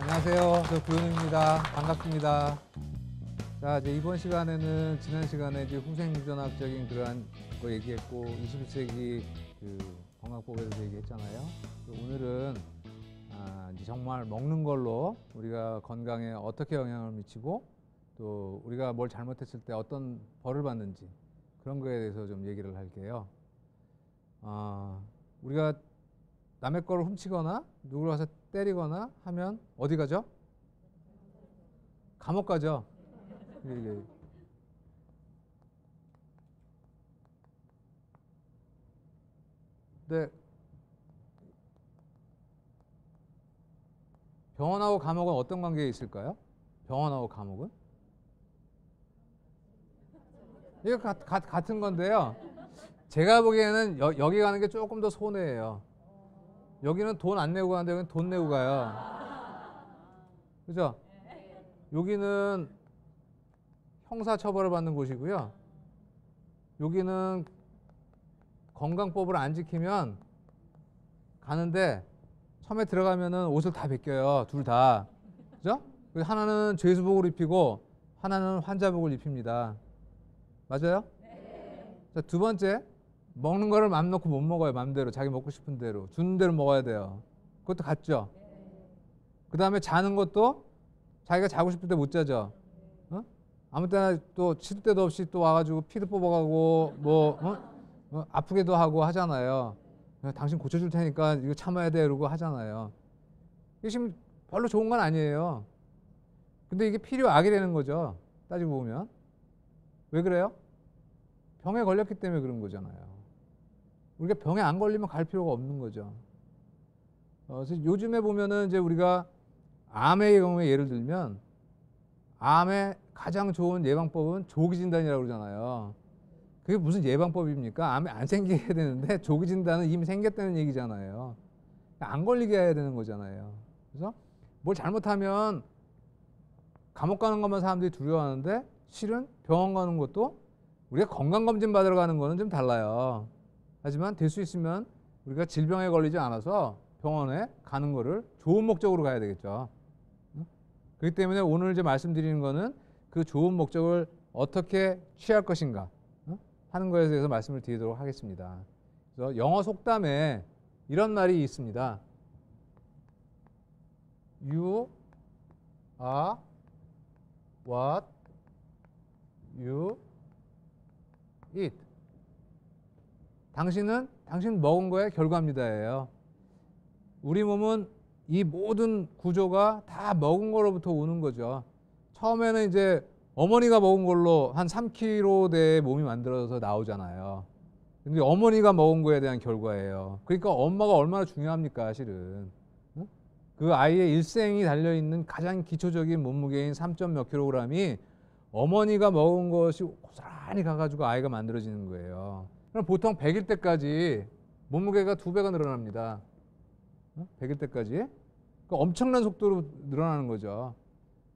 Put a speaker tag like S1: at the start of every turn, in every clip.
S1: 안녕하세요. 저 구현우입니다. 반갑습니다. 자, 이제 이번 시간에는 지난 시간에 이제 후생유전학적인 그러한 거 얘기했고 21세기 그 건강법에 대해서 얘기했잖아요. 오늘은 이제 정말 먹는 걸로 우리가 건강에 어떻게 영향을 미치고 또 우리가 뭘 잘못했을 때 어떤 벌을 받는지 그런 거에 대해서 좀 얘기를 할게요. 우리가 남의 거를 훔치거나 누구를 와서 때리거나 하면 어디 가죠? 감옥 가죠. 근데 병원하고 감옥은 어떤 관계에 있을까요? 병원하고 감옥은? 이거 같은 건데요. 제가 보기에는 여기 가는 게 조금 더 손해예요. 여기는 돈 안 내고 가는데 여기는 돈 내고 가요. 그죠? 여기는 형사처벌을 받는 곳이고요. 여기는 건강법을 안 지키면 가는데 처음에 들어가면은 옷을 다 벗겨요. 둘 다. 그죠? 하나는 죄수복을 입히고 하나는 환자복을 입힙니다. 맞아요? 자, 두 번째, 먹는 거를 맘 놓고 못 먹어요. 맘대로. 자기 먹고 싶은 대로. 주는 대로 먹어야 돼요. 그것도 같죠? 그 다음에 자는 것도 자기가 자고 싶을 때 못 자죠. 어? 아무 때나 또 시도 때도 없이 또 와가지고 피도 뽑아가고 아프게도 하고 하잖아요. 당신 고쳐줄 테니까 이거 참아야 돼 이러고 하잖아요. 이게 지금 별로 좋은 건 아니에요. 근데 이게 필요악이 되는 거죠. 따지고 보면. 왜 그래요? 병에 걸렸기 때문에 그런 거잖아요. 우리가 병에 안 걸리면 갈 필요가 없는 거죠. 그래서 요즘에 보면은 이제 우리가 암의 경우에 예를 들면 암의 가장 좋은 예방법은 조기 진단이라고 그러잖아요. 그게 무슨 예방법입니까? 암이 안 생기게 해야 되는데 조기 진단은 이미 생겼다는 얘기잖아요. 안 걸리게 해야 되는 거잖아요. 그래서 뭘 잘못하면 감옥 가는 것만 사람들이 두려워하는데 실은 병원 가는 것도 우리가 건강검진 받으러 가는 거는 좀 달라요. 하지만 될 수 있으면 우리가 질병에 걸리지 않아서 병원에 가는 거를 좋은 목적으로 가야 되겠죠. 그렇기 때문에 오늘 이제 말씀드리는 거는 그 좋은 목적을 어떻게 취할 것인가 하는 것에 대해서 말씀을 드리도록 하겠습니다. 그래서 영어 속담에 이런 말이 있습니다. You are what you eat. 당신은 당신 먹은 거의 결과입니다예요. 우리 몸은 이 모든 구조가 다 먹은 거로부터 오는 거죠. 처음에는 이제 어머니가 먹은 걸로 한 3kg대의 몸이 만들어져서 나오잖아요. 근데 어머니가 먹은 거에 대한 결과예요. 그러니까 엄마가 얼마나 중요합니까, 실은. 그 아이의 일생이 달려있는 가장 기초적인 몸무게인 3점 몇 킬로그램이 어머니가 먹은 것이 고스란히 가가지고 아이가 만들어지는 거예요. 그럼 보통 100일 때까지 몸무게가 2배가 늘어납니다. 100일 때까지. 그러니까 엄청난 속도로 늘어나는 거죠.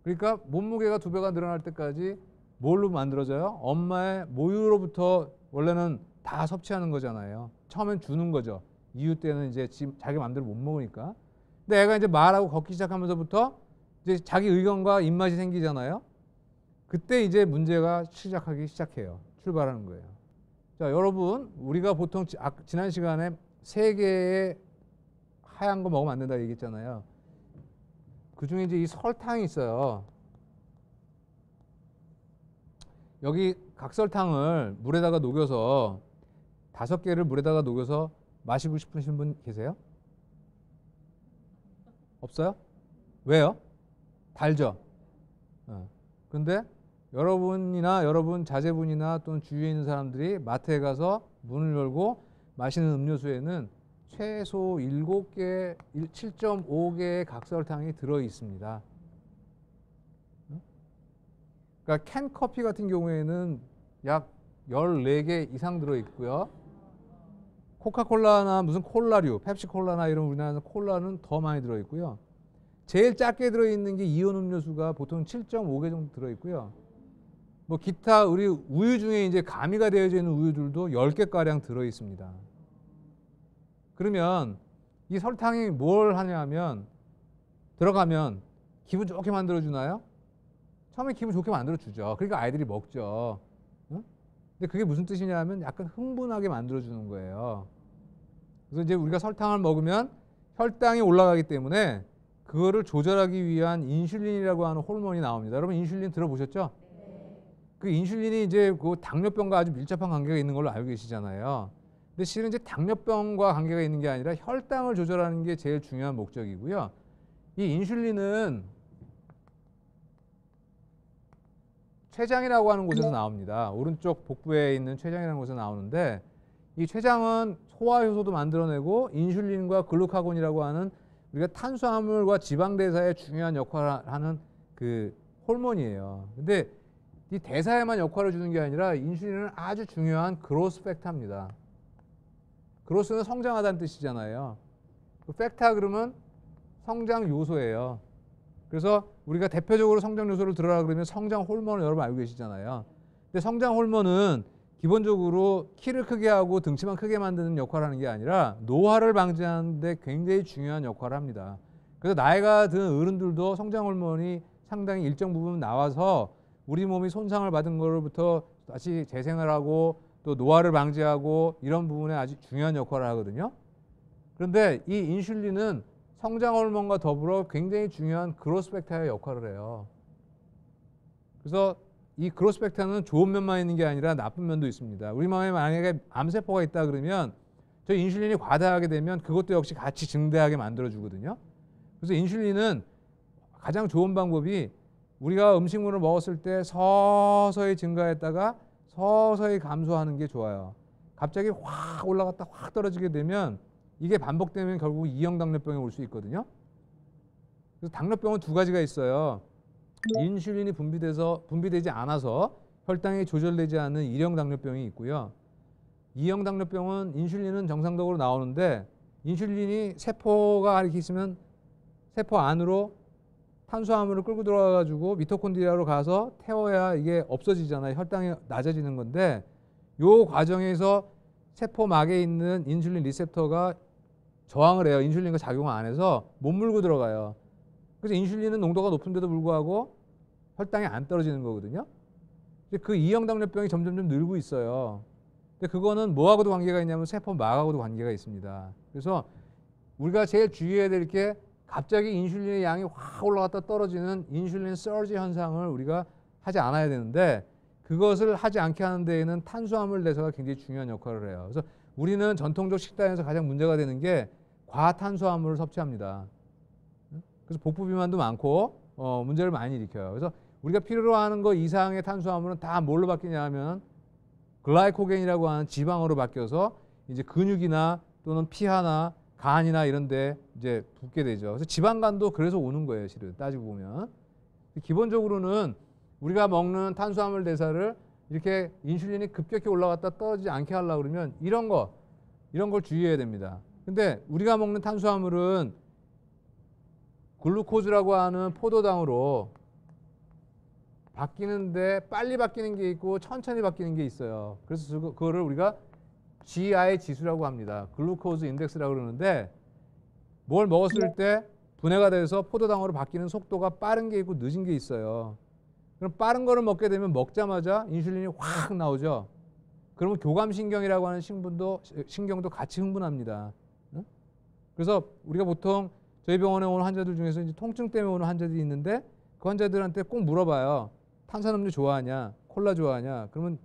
S1: 그러니까 몸무게가 2배가 늘어날 때까지 뭘로 만들어져요? 엄마의 모유로부터 원래는 다 섭취하는 거잖아요. 처음엔 주는 거죠. 이유 때는 이제 자기 마음대로 못 먹으니까. 근데 애가 이제 말하고 걷기 시작하면서부터 이제 자기 의견과 입맛이 생기잖아요. 그때 이제 문제가 시작하기 시작해요. 출발하는 거예요. 자, 여러분, 우리가 보통 지난 시간에 3개의 하얀 거 먹으면 안 된다 얘기했잖아요. 그 중에 이제 이 설탕이 있어요. 여기 각설탕을 물에다가 녹여서 5개를 물에다가 녹여서 마시고 싶으신 분 계세요? 없어요? 왜요? 달죠? 근데 여러분이나 여러분 자제분이나 또는 주위에 있는 사람들이 마트에 가서 문을 열고 마시는 음료수에는 최소 7개, 7.5개의 각설탕이 들어 있습니다. 그러니까 캔 커피 같은 경우에는 약 14개 이상 들어 있고요. 코카콜라나 무슨 콜라류, 펩시콜라나 이런 우리나라에서 콜라는 더 많이 들어 있고요. 제일 작게 들어 있는 게 이온 음료수가 보통 7.5개 정도 들어 있고요. 뭐 기타 우리 우유 중에 이제 가미가 되어져 있는 우유들도 10개가량 들어 있습니다. 그러면 이 설탕이 뭘 하냐면 들어가면 기분 좋게 만들어주나요? 처음에 기분 좋게 만들어주죠. 그러니까 아이들이 먹죠. 응? 근데 그게 무슨 뜻이냐면 약간 흥분하게 만들어주는 거예요. 그래서 이제 우리가 설탕을 먹으면 혈당이 올라가기 때문에 그거를 조절하기 위한 인슐린이라고 하는 호르몬이 나옵니다. 여러분 인슐린 들어보셨죠? 그 인슐린이 이제 그 당뇨병과 아주 밀접한 관계가 있는 걸로 알고 계시잖아요. 근데 실은 이제 당뇨병과 관계가 있는 게 아니라 혈당을 조절하는 게 제일 중요한 목적이고요. 이 인슐린은 췌장이라고 하는 곳에서 나옵니다. 오른쪽 복부에 있는 췌장이라는 곳에서 나오는데 이 췌장은 소화 효소도 만들어내고 인슐린과 글루카곤이라고 하는 우리가 탄수화물과 지방 대사에 중요한 역할을 하는 그 호르몬이에요. 근데 이 대사에만 역할을 주는 게 아니라 인슐린은 아주 중요한 그로스 팩터입니다. 그로스는 성장하다는 뜻이잖아요. 그 팩터 그러면 성장 요소예요. 그래서 우리가 대표적으로 성장 요소를 들어라 그러면 성장 호르몬을 여러분 알고 계시잖아요. 근데 성장 호르몬은 기본적으로 키를 크게 하고 등치만 크게 만드는 역할을 하는 게 아니라 노화를 방지하는 데 굉장히 중요한 역할을 합니다. 그래서 나이가 든 어른들도 성장 호르몬이 상당히 일정 부분 나와서 우리 몸이 손상을 받은 거로부터 다시 재생을 하고 또 노화를 방지하고 이런 부분에 아주 중요한 역할을 하거든요. 그런데 이 인슐린은 성장 호르몬과 더불어 굉장히 중요한 그로스 팩터의 역할을 해요. 그래서 이 그로스 팩터는 좋은 면만 있는 게 아니라 나쁜 면도 있습니다. 우리 몸에 만약에 암세포가 있다 그러면 저 인슐린이 과다하게 되면 그것도 역시 같이 증대하게 만들어 주거든요. 그래서 인슐린은 가장 좋은 방법이 우리가 음식물을 먹었을 때 서서히 증가했다가 서서히 감소하는 게 좋아요. 갑자기 확 올라갔다 확 떨어지게 되면 이게 반복되면 결국 2형 당뇨병이 올 수 있거든요. 그래서 당뇨병은 두 가지가 있어요. 인슐린이 분비되지 않아서 혈당이 조절되지 않는 1형 당뇨병이 있고요. 2형 당뇨병은 인슐린은 정상적으로 나오는데 인슐린이 세포가 이렇게 있으면 세포 안으로 탄수화물을 끌고 들어가가지고 미토콘드리아로 가서 태워야 이게 없어지잖아요. 혈당이 낮아지는 건데 이 과정에서 세포막에 있는 인슐린 리셉터가 저항을 해요. 인슐린과 작용을 안 해서 못 물고 들어가요. 그래서 인슐린은 농도가 높은데도 불구하고 혈당이 안 떨어지는 거거든요. 그 2형 당뇨병이 점점 늘고 있어요. 근데 그거는 뭐하고도 관계가 있냐면 세포막하고도 관계가 있습니다. 그래서 우리가 제일 주의해야 될 게 갑자기 인슐린의 양이 확 올라갔다 떨어지는 인슐린 서지 현상을 우리가 하지 않아야 되는데 그것을 하지 않게 하는 데에는 탄수화물 대사가 굉장히 중요한 역할을 해요. 그래서 우리는 전통적 식단에서 가장 문제가 되는 게 과탄수화물을 섭취합니다. 그래서 복부 비만도 많고 문제를 많이 일으켜요. 그래서 우리가 필요로 하는 거 이상의 탄수화물은 다 뭘로 바뀌냐 하면 글라이코겐이라고 하는 지방으로 바뀌어서 이제 근육이나 또는 피하나 간이나 이런 데 이제 붙게 되죠. 그래서 지방간도 그래서 오는 거예요, 실은 따지고 보면. 기본적으로는 우리가 먹는 탄수화물 대사를 이렇게 인슐린이 급격히 올라갔다 떨어지지 않게 하려고 그러면 이런 걸 주의해야 됩니다. 근데 우리가 먹는 탄수화물은 글루코즈라고 하는 포도당으로 바뀌는데 빨리 바뀌는 게 있고 천천히 바뀌는 게 있어요. 그래서 그거를 우리가 GI 지수라고 합니다. 글루코즈 인덱스라고 그러는데 뭘 먹었을 때 분해가 돼서 포도당으로 바뀌는 속도가 빠른 게 있고 늦은 게 있어요. 그럼 빠른 거를 먹게 되면 먹자마자 인슐린이 확 나오죠. 그러면 교감신경이라고 하는 신경도 같이 흥분합니다. 응? 그래서 우리가 보통 저희 병원에 오는 환자들 중에서 이제 통증 때문에 오는 환자들이 있는데 그 환자들한테 꼭 물어봐요. 탄산음료 좋아하냐? 콜라 좋아하냐? 그러면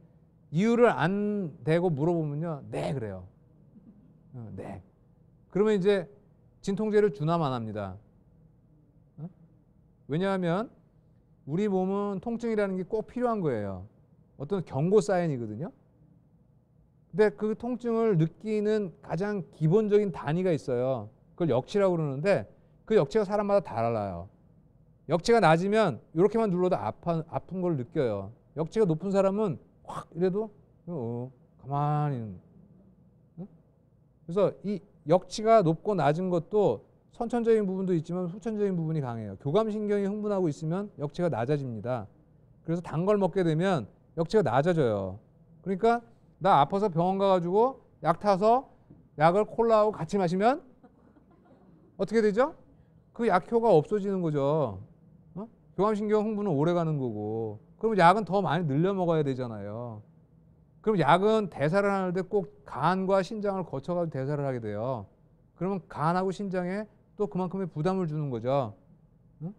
S1: 이유를 안 대고 물어보면요. 네 그래요. 네. 그러면 이제 진통제를 주나 마나입니다. 왜냐하면 우리 몸은 통증이라는 게 꼭 필요한 거예요. 어떤 경고 사인이거든요. 근데 그 통증을 느끼는 가장 기본적인 단위가 있어요. 그걸 역치라고 그러는데 그 역치가 사람마다 달라요. 역치가 낮으면 이렇게만 눌러도 아픈 걸 느껴요. 역치가 높은 사람은 확 이래도 가만히 있는. 그래서 이 역치가 높고 낮은 것도 선천적인 부분도 있지만 후천적인 부분이 강해요. 교감신경이 흥분하고 있으면 역치가 낮아집니다. 그래서 단 걸 먹게 되면 역치가 낮아져요. 그러니까 나 아파서 병원 가가지고 약 타서 약을 콜라하고 같이 마시면 어떻게 되죠? 그 약효가 없어지는 거죠. 교감신경 흥분은 오래 가는 거고, 그럼 약은 더 많이 늘려 먹어야 되잖아요. 그럼 약은 대사를 하는데 꼭 간과 신장을 거쳐가지고 대사를 하게 돼요. 그러면 간하고 신장에 또 그만큼의 부담을 주는 거죠. 응?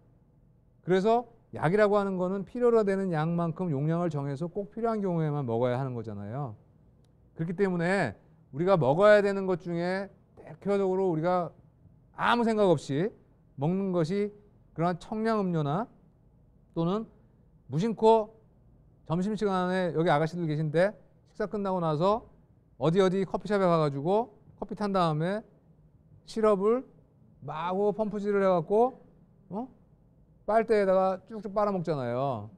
S1: 그래서 약이라고 하는 거는 필요로 되는 양만큼 용량을 정해서 꼭 필요한 경우에만 먹어야 하는 거잖아요. 그렇기 때문에 우리가 먹어야 되는 것 중에 대표적으로 우리가 아무 생각 없이 먹는 것이 그러한 청량음료나 또는 무심코 점심시간에 여기 아가씨들 계신데 식사 끝나고 나서 어디 커피숍에 가가지고 커피 탄 다음에 시럽을 마구 펌프질을 해갖고 빨대에다가 쭉쭉 빨아먹잖아요.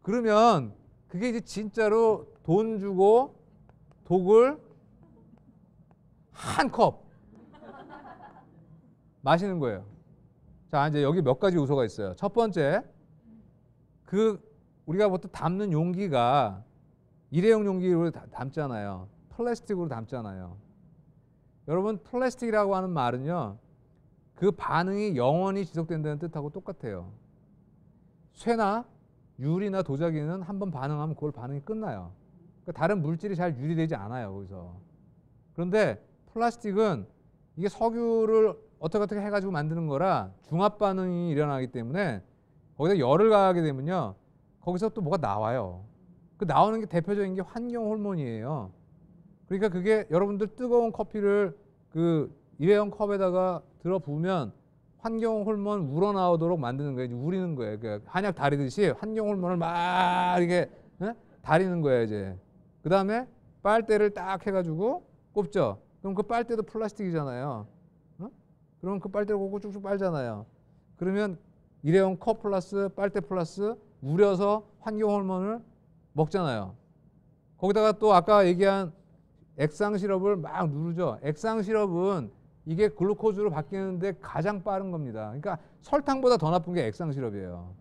S1: 그러면 그게 이제 진짜로 돈 주고 독을 한 컵 마시는 거예요. 자, 이제 여기 몇 가지 요소가 있어요. 첫 번째, 우리가 보통 담는 용기가 일회용 용기로 담잖아요. 플라스틱으로 담잖아요. 여러분, 플라스틱이라고 하는 말은요, 그 반응이 영원히 지속된다는 뜻하고 똑같아요. 쇠나 유리나 도자기는 한번 반응하면 그걸 반응이 끝나요. 그러니까 다른 물질이 잘 유리되지 않아요, 거기서. 그런데 플라스틱은 이게 석유를 어떻게 해가지고 만드는 거라 중합 반응이 일어나기 때문에 거기다 열을 가하게 되면요, 거기서 또 뭐가 나와요. 그 나오는 게 대표적인 게 환경 호르몬이에요. 그러니까 그게 여러분들 뜨거운 커피를 그 일회용 컵에다가 들어 부으면 환경 호르몬 우러나오도록 만드는 거예요. 우리는 거예요. 그러니까 한약 다리듯이 환경 호르몬을 막 이렇게 다리는 거예요, 이제. 그 다음에 빨대를 딱 해가지고 꼽죠. 그럼 그 빨대도 플라스틱이잖아요. 그러면 그 빨대를 꽂고 쭉쭉 빨잖아요. 그러면 일회용 컵 플러스 빨대 플러스 우려서 환경 호르몬을 먹잖아요. 거기다가 또 아까 얘기한 액상 시럽을 막 누르죠. 액상 시럽은 이게 글루코즈로 바뀌는데 가장 빠른 겁니다. 그러니까 설탕보다 더 나쁜 게 액상 시럽이에요.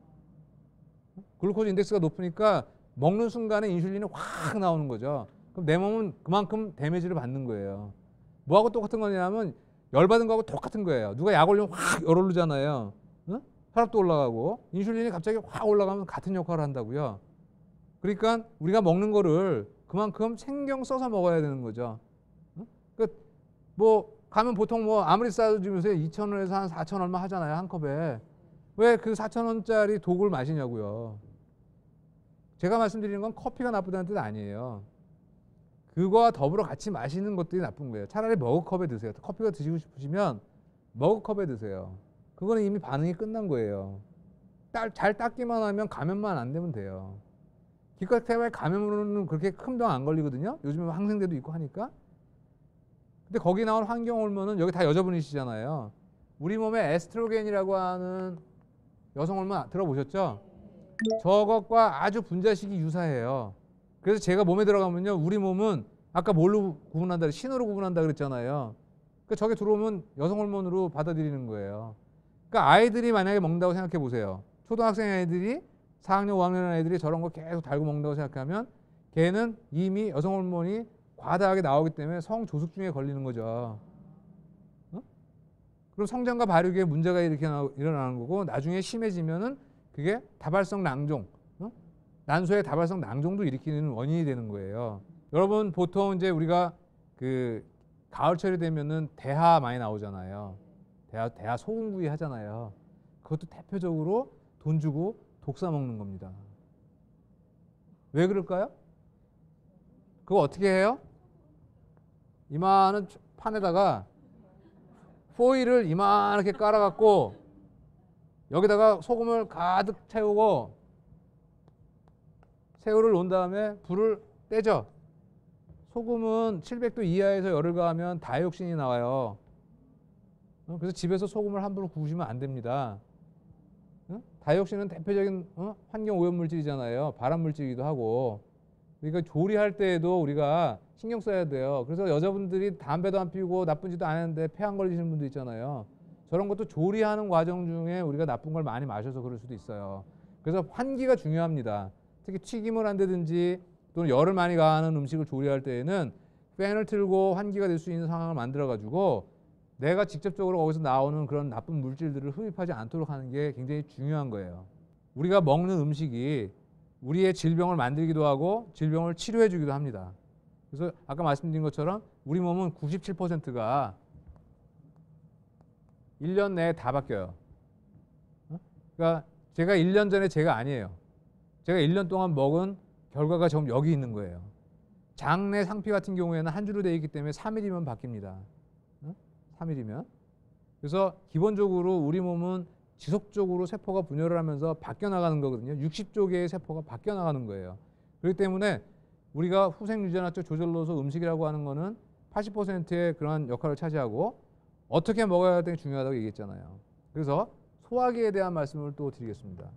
S1: 글루코즈 인덱스가 높으니까 먹는 순간에 인슐린이 확 나오는 거죠. 그럼 내 몸은 그만큼 데미지를 받는 거예요. 뭐하고 똑같은 거냐면 열받은 거하고 똑같은 거예요. 누가 약 올리면 확 열 오르잖아요. 응? 혈압도 올라가고 인슐린이 갑자기 확 올라가면 같은 역할을 한다고요. 그러니까 우리가 먹는 거를 그만큼 신경 써서 먹어야 되는 거죠. 응? 뭐 가면 보통 뭐 아무리 싸도 지금 요새 2,000원에서 한 4,000 얼마 하잖아요, 한 컵에. 왜 그 4,000원짜리 독을 마시냐고요. 제가 말씀드리는 건 커피가 나쁘다는 뜻 아니에요. 그거와 더불어 같이 마시는 것들이 나쁜 거예요. 차라리 머그컵에 드세요. 커피가 드시고 싶으시면 머그컵에 드세요. 그거는 이미 반응이 끝난 거예요. 잘 닦기만 하면 감염만 안 되면 돼요. 기껏 해봐야 감염으로는 그렇게 큰 병 안 걸리거든요. 요즘에 항생제도 있고 하니까. 근데 거기 나온 환경 호르몬은 여기 다 여자분이시잖아요. 우리 몸에 에스트로겐이라고 하는 여성 호르몬 들어보셨죠? 저것과 아주 분자식이 유사해요. 그래서 제가 몸에 들어가면요, 우리 몸은 아까 뭘로 구분한다, 신호로 구분한다 그랬잖아요. 그러니까 저게 들어오면 여성 호르몬으로 받아들이는 거예요. 그러니까 아이들이 만약에 먹는다고 생각해 보세요. 초등학생 아이들이 4학년, 5학년 아이들이 저런 거 계속 달고 먹는다고 생각하면 걔는 이미 여성 호르몬이 과다하게 나오기 때문에 성조숙증에 걸리는 거죠. 그럼 성장과 발육에 문제가 이렇게 일어나는 거고, 나중에 심해지면은 그게 다발성 낭종, 난소의 다발성 낭종도 일으키는 원인이 되는 거예요. 여러분 보통 이제 우리가 그 가을철이 되면은 대하 많이 나오잖아요. 대하 소금구이 하잖아요. 그것도 대표적으로 돈 주고 독 사 먹는 겁니다. 왜 그럴까요? 그거 어떻게 해요? 이만한 판에다가 포일을 이만하게 깔아갖고 여기다가 소금을 가득 채우고 새우를 놓은 다음에 불을 떼죠. 소금은 700도 이하에서 열을 가하면 다이옥신이 나와요. 그래서 집에서 소금을 함부로 구우시면 안 됩니다. 다이옥신은 대표적인 환경 오염 물질이잖아요. 발암 물질이기도 하고. 그러니까 조리할 때에도 우리가 신경 써야 돼요. 그래서 여자분들이 담배도 안 피우고 나쁜 짓도 안 하는데 폐 안 걸리시는 분도 있잖아요. 저런 것도 조리하는 과정 중에 우리가 나쁜 걸 많이 마셔서 그럴 수도 있어요. 그래서 환기가 중요합니다. 특히 튀김을 한다든지 또는 열을 많이 가하는 음식을 조리할 때에는 팬을 틀고 환기가 될 수 있는 상황을 만들어 가지고 내가 직접적으로 거기서 나오는 그런 나쁜 물질들을 흡입하지 않도록 하는 게 굉장히 중요한 거예요. 우리가 먹는 음식이 우리의 질병을 만들기도 하고 질병을 치료해 주기도 합니다. 그래서 아까 말씀드린 것처럼 우리 몸은 97%가 1년 내에 다 바뀌어요. 그러니까 제가 1년 전에 제가 아니에요. 제가 1년 동안 먹은 결과가 지금 여기 있는 거예요. 장내 상피 같은 경우에는 한 주로 되어 있기 때문에 3일이면 바뀝니다. 3일이면. 그래서 기본적으로 우리 몸은 지속적으로 세포가 분열을 하면서 바뀌어 나가는 거거든요. 60조 개의 세포가 바뀌어 나가는 거예요. 그렇기 때문에 우리가 후생유전학적 조절로서 음식이라고 하는 거는 80%의 그런 역할을 차지하고 어떻게 먹어야 되는 게 중요하다고 얘기했잖아요. 그래서 소화기에 대한 말씀을 또 드리겠습니다.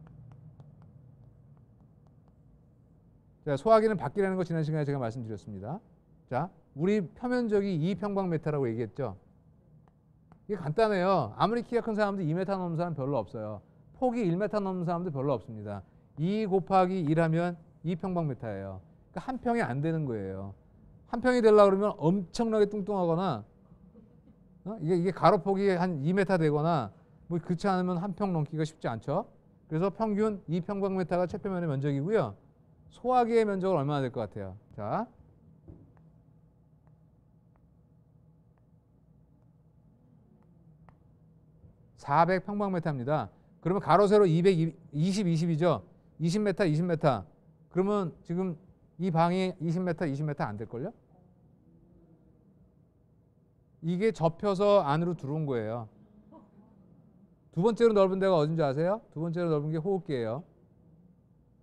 S1: 자, 소화기는 바뀌라는 거 지난 시간에 제가 말씀드렸습니다. 자, 우리 표면적이 2평방미터라고 얘기했죠. 이게 간단해요. 아무리 키가 큰 사람도 2m 넘는 사람 별로 없어요. 폭이 1m 넘는 사람도 별로 없습니다. 2 곱하기 1하면 2평방미터예요. 그러니까 한 평이 안 되는 거예요. 한 평이 되려고 그러면 엄청나게 뚱뚱하거나 이게 가로폭이 한 2m 되거나 뭐 그렇지 않으면 한 평 넘기가 쉽지 않죠. 그래서 평균 2평방미터가 체표면의 면적이고요. 소화기의 면적은 얼마나 될 것 같아요? 자, 400평방미터입니다. 그러면 가로 세로 220, 20이죠. 20m, 20m. 그러면 지금 이 방이 20m, 20m 안 될걸요? 이게 접혀서 안으로 들어온 거예요. 두 번째로 넓은 데가 어딘지 아세요? 두 번째로 넓은 게 호흡기예요.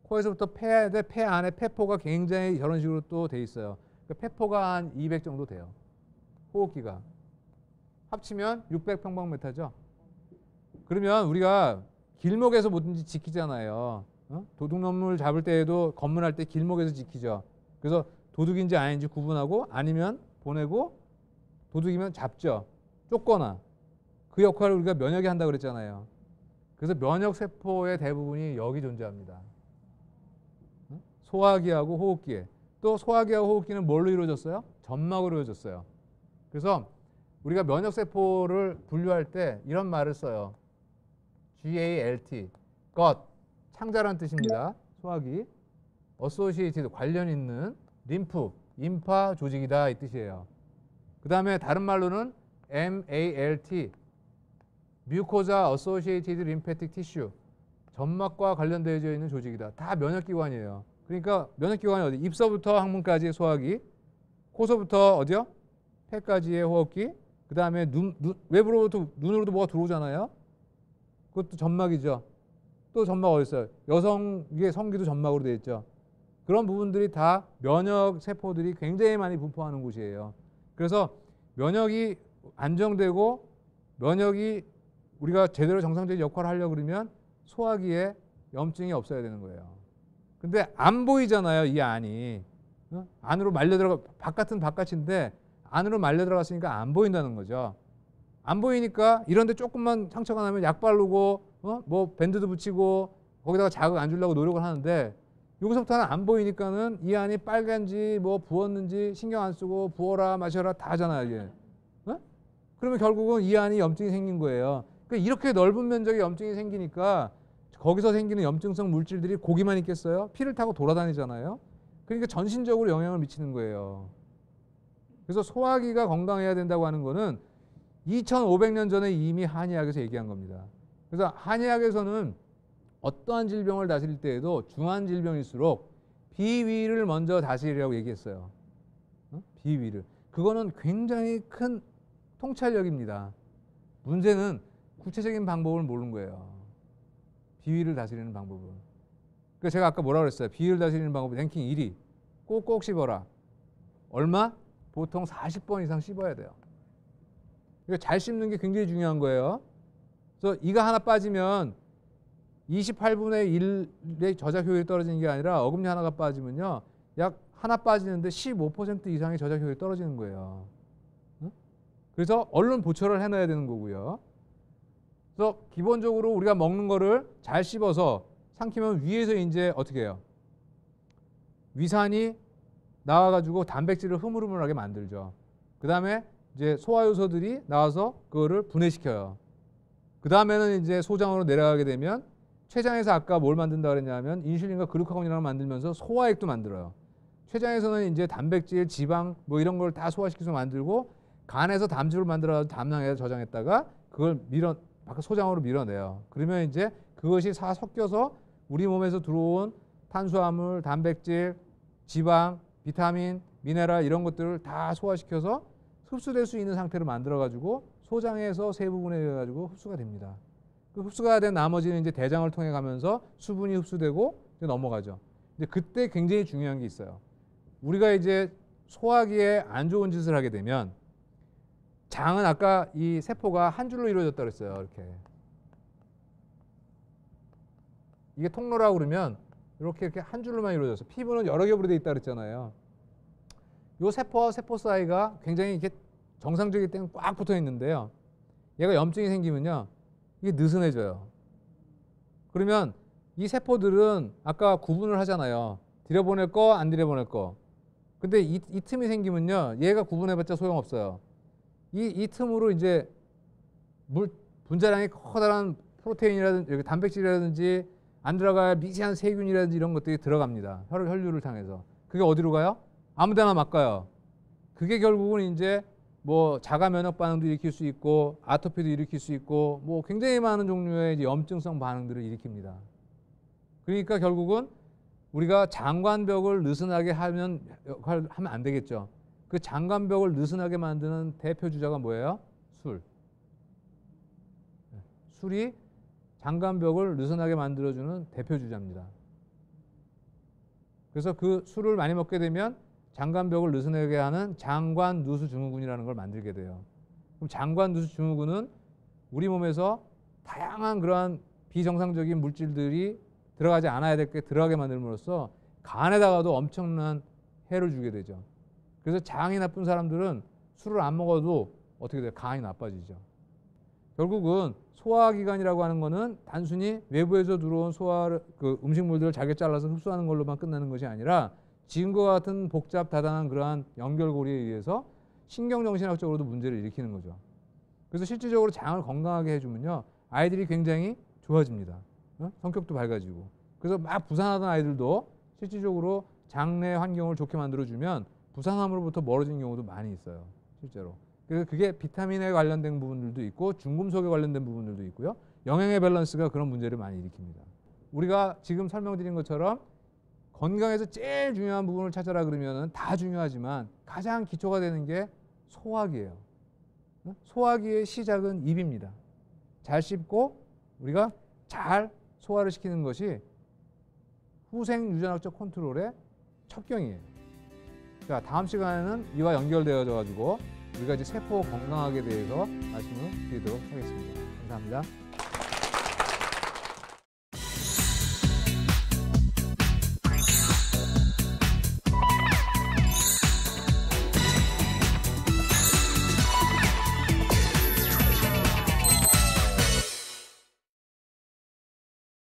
S1: 코에서부터 폐 안에 폐포가 굉장히 저런 식으로 또 돼 있어요. 그러니까 폐포가 한 200 정도 돼요. 호흡기가. 합치면 600평방미터죠. 그러면 우리가 길목에서 뭐든지 지키잖아요. 도둑놈을 잡을 때에도 검문할 때 길목에서 지키죠. 그래서 도둑인지 아닌지 구분하고 아니면 보내고 도둑이면 잡죠. 쫓거나. 그 역할을 우리가 면역이 한다고 그랬잖아요. 그래서 면역세포의 대부분이 여기 존재합니다. 소화기하고 호흡기에. 또 소화기하고 호흡기는 뭘로 이루어졌어요? 점막으로 이루어졌어요. 그래서 우리가 면역세포를 분류할 때 이런 말을 써요. GALT, got, 창자라는 뜻입니다. 소화기. associated, 관련 있는, 림프, 임파 조직이다 이 뜻이에요. 그 다음에 다른 말로는 MALT, mucosa associated lymphatic tissue, 점막과 관련되어져 있는 조직이다. 다 면역기관이에요. 그러니까 면역기관이 어디? 입서부터 항문까지의 소화기, 코서부터 어디요? 폐까지의 호흡기, 그 다음에 외부로부터 눈으로도 뭐가 들어오잖아요. 그것도 점막이죠. 또 점막 어디 있어요? 여성의 성기도 점막으로 되어 있죠. 그런 부분들이 다 면역 세포들이 굉장히 많이 분포하는 곳이에요. 그래서 면역이 안정되고 면역이 우리가 제대로 정상적인 역할을 하려고 그러면 소화기에 염증이 없어야 되는 거예요. 근데 안 보이잖아요, 이 안이. 안으로 말려 들어가, 바깥은 바깥인데 안으로 말려 들어갔으니까 안 보인다는 거죠. 안 보이니까 이런데 조금만 상처가 나면 약 바르고 뭐 밴드도 붙이고 거기다가 자극 안 주려고 노력을 하는데 여기서부터는 안 보이니까는 이 안이 빨간지 뭐 부었는지 신경 안 쓰고 부어라 마셔라 다 하잖아요. 이게. 그러면 결국은 이 안이 염증이 생긴 거예요. 그러니까 이렇게 넓은 면적의 염증이 생기니까 거기서 생기는 염증성 물질들이 고기만 있겠어요? 피를 타고 돌아다니잖아요. 그러니까 전신적으로 영향을 미치는 거예요. 그래서 소화기가 건강해야 된다고 하는 거는 2500년 전에 이미 한의학에서 얘기한 겁니다. 그래서 한의학에서는 어떠한 질병을 다스릴 때에도 중한 질병일수록 비위를 먼저 다스리라고 얘기했어요. 비위를. 그거는 굉장히 큰 통찰력입니다. 문제는 구체적인 방법을 모르는 거예요. 비위를 다스리는 방법을. 그러니까 제가 아까 뭐라고 그랬어요? 비위를 다스리는 방법은 랭킹 1위. 꼭꼭 씹어라. 얼마? 보통 40번 이상 씹어야 돼요. 그러니까 잘 씹는 게 굉장히 중요한 거예요. 그래서 이가 하나 빠지면 28분의 1의 저작 효율이 떨어지는 게 아니라 어금니 하나가 빠지면요. 약 하나 빠지는데 15% 이상의 저작 효율이 떨어지는 거예요. 그래서 얼른 보초를 해놔야 되는 거고요. 그래서 기본적으로 우리가 먹는 거를 잘 씹어서 삼키면 위에서 이제 어떻게 해요? 위산이 나와가지고 단백질을 흐물흐물하게 만들죠. 그 다음에 이제 소화 요소들이 나와서 그거를 분해시켜요. 그 다음에는 이제 소장으로 내려가게 되면 췌장에서 아까 뭘 만든다 그랬냐면 인슐린과 글루카곤이라는 걸 만들면서 소화액도 만들어요. 췌장에서는 이제 단백질, 지방 뭐 이런 걸 다 소화시켜서 만들고 간에서 담즙을 만들어 담낭에 저장했다가 그걸 바깥 소장으로 밀어내요. 그러면 이제 그것이 다 섞여서 우리 몸에서 들어온 탄수화물, 단백질, 지방, 비타민, 미네랄 이런 것들을 다 소화시켜서 흡수될 수 있는 상태로 만들어가지고 소장에서 세 부분에 의해가지고 흡수가 됩니다. 그 흡수가 된 나머지는 이제 대장을 통해 가면서 수분이 흡수되고 이제 넘어가죠. 근데 그때 굉장히 중요한 게 있어요. 우리가 이제 소화기에 안 좋은 짓을 하게 되면 장은 아까 이 세포가 한 줄로 이루어졌다 그랬어요. 이렇게. 이게 통로라고 그러면 이렇게 한 줄로만 이루어져서 피부는 여러 겹으로 돼 있다 그랬잖아요. 이 세포와 세포 사이가 굉장히 이렇게 정상적일 때는 꽉 붙어 있는데요. 얘가 염증이 생기면요. 이게 느슨해져요. 그러면 이 세포들은 아까 구분을 하잖아요. 들여보낼 거, 안 들여보낼 거. 근데 이 틈이 생기면요. 얘가 구분해봤자 소용없어요. 이 틈으로 이제 분자량이 커다란 프로테인이라든지 단백질이라든지 안 들어가야 미세한 세균이라든지 이런 것들이 들어갑니다. 혈류를 통해서. 그게 어디로 가요? 아무데나 막 가요. 그게 결국은 이제 뭐 자가 면역 반응도 일으킬 수 있고 아토피도 일으킬 수 있고 뭐 굉장히 많은 종류의 이제 염증성 반응들을 일으킵니다. 그러니까 결국은 우리가 장관벽을 느슨하게 하면 안 되겠죠. 그 장관벽을 느슨하게 만드는 대표 주자가 뭐예요? 술. 술이 장관벽을 느슨하게 만들어주는 대표 주자입니다. 그래서 그 술을 많이 먹게 되면 장관벽을 느슨하게 하는 장관누수 증후군이라는 걸 만들게 돼요. 그럼 장관누수 증후군은 우리 몸에서 다양한 그러한 비정상적인 물질들이 들어가지 않아야 될 게 들어가게 만들므로써 간에다가도 엄청난 해를 주게 되죠. 그래서 장이 나쁜 사람들은 술을 안 먹어도 어떻게 돼요? 간이 나빠지죠. 결국은 소화기관이라고 하는 거는 단순히 외부에서 들어온 그 음식물들을 잘게 잘라서 흡수하는 걸로만 끝나는 것이 아니라 지금과 같은 복잡 다단한 그러한 연결고리에 의해서 신경정신학적으로도 문제를 일으키는 거죠. 그래서 실질적으로 장을 건강하게 해주면요. 아이들이 굉장히 좋아집니다. 성격도 밝아지고. 그래서 막 부산하던 아이들도 실질적으로 장내 환경을 좋게 만들어주면 부산함으로부터 멀어진 경우도 많이 있어요. 실제로. 그래서 그게 비타민에 관련된 부분들도 있고 중금속에 관련된 부분들도 있고요. 영양의 밸런스가 그런 문제를 많이 일으킵니다. 우리가 지금 설명드린 것처럼 건강에서 제일 중요한 부분을 찾아라 그러면 다 중요하지만 가장 기초가 되는 게 소화기예요. 소화기의 시작은 입입니다. 잘 씹고 우리가 잘 소화를 시키는 것이 후생 유전학적 컨트롤의 첩경이에요. 자, 다음 시간에는 이와 연결되어져 가지고 우리가 이제 세포 건강학에 대해서 말씀을 드리도록 하겠습니다. 감사합니다.